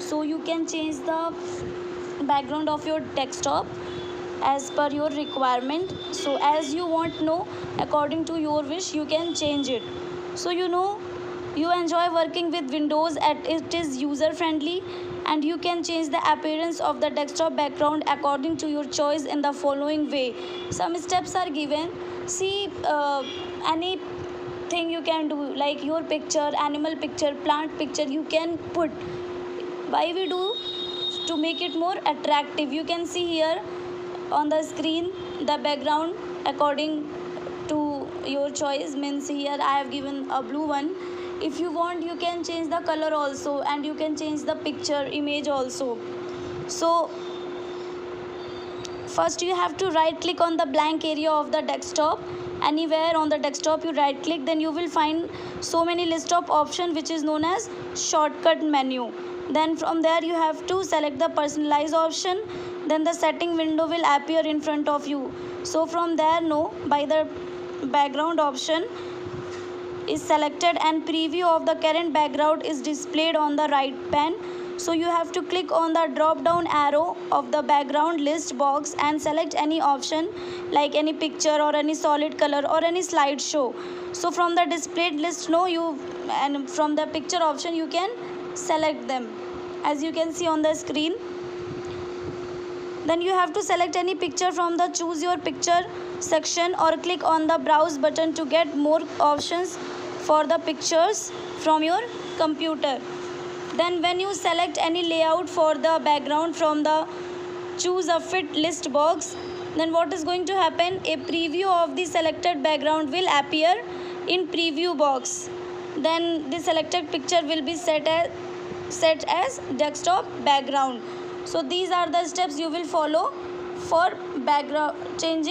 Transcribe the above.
so you can change the background of your desktop as per your requirement. So as you want, know, according to your wish, you can change it. So you enjoy working with Windows at it is user friendly, and you can change the appearance of the desktop background according to your choice in the following way. Some steps are given. See, anything you can do, like your picture, animal picture, plant picture, you can put. Why we do? To make it more attractive. You can see here on the screen the background according to your choice. Means here I have given a blue one. If you want, you can change the color also, and you can change the picture image also. So first you have to right click on the blank area of the desktop. Anywhere on the desktop you right click, then you will find so many list of option which is known as shortcut menu. Then from there you have to select the personalize option. Then the setting window will appear in front of you. So from there, no, by the background option is selected and preview of the current background is displayed on the right pane. So you have to click on the drop down arrow of the background list box and select any option, like any picture or any solid color or any slideshow. So from the displayed list, no, you, and from the picture option you can select them, as you can see on the screen. Then you have to select any picture from the choose your picture section, or click on the browse button to get more options for the pictures from your computer. Then when you select any layout for the background from the choose a fit list box, then what is going to happen? A preview of the selected background will appear in preview box. Then the selected picture will be set as desktop background. So these are the steps you will follow for background changing